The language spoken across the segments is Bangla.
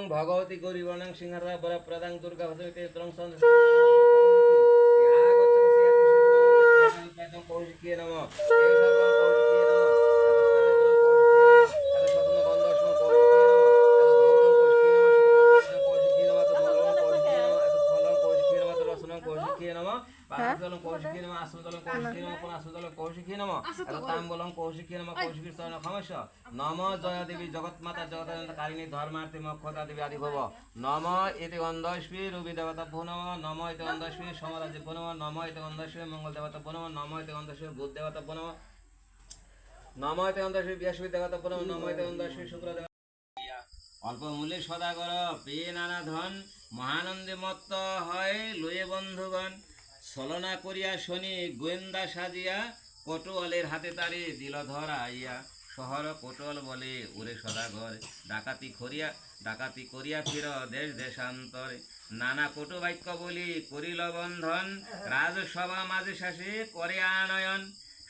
ভগবতী গৌরীবর্ণং সিংহরা বর প্রদাং দুর্গা ভদ্রকে ত্রং সন্দ কৌশিকীয় নম এই সর্বং কৌশিকীয় নম নম জয়া দেবী জগৎমাতা জগৎকারিণী ধর্মার্থী মোক্ষদা দেবী আদি ভব নম এতে গন্ধস্বী রবি দেবতা নম নম এতে গন্ধস্বী সমরাজ্য নম নম এতে গন্ধস্বী মঙ্গল দেবতা নম নম এতে গন্ধস্বী বুধ দেবতা নম নম এতে গন্ধস্বী বৃহস্পতি দেবতা নম নম এতে গন্ধস্বী শুক্র দেবতা অল্প মূল্যে সদাগর পেয়ে নানা ধন মহানন্দে মত্ত হয় লয়ে বন্ধুগণ ছলনা করিয়া শনি গোয়েন্দা সাজিয়া পটুয়ালের হাতে তারে দিল ধরা আইয়া শহর পটুয়াল বলে ওরে সদাগর ডাকাতি করিয়া ফির দেশ দেশান্তরে নানা কটু বাক্য বলি করিল বন্ধন রাজসভা মাঝে শাসে করে আনয়ন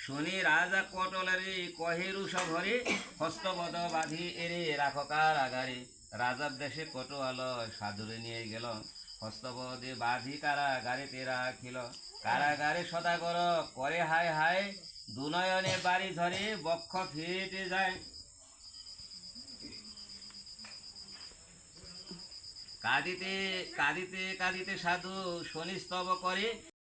শনি রাজা পটলের কহেরু সভরে হস্তবদ বাঁধি এরে রাখো কারাগারে রাজার দেশে পটুয়াল সাধুরে নিয়ে গেল হস্তবদে বাঁধি কারাগারেতে রাখিল কারাগারে সদাগর করে হায় হায় দুনয়নে বাড়ি ধরে বক্ষ ফেটে যায় কাঁদিতে কাঁদিতে কাঁদিতে সাধু শনি স্তব করে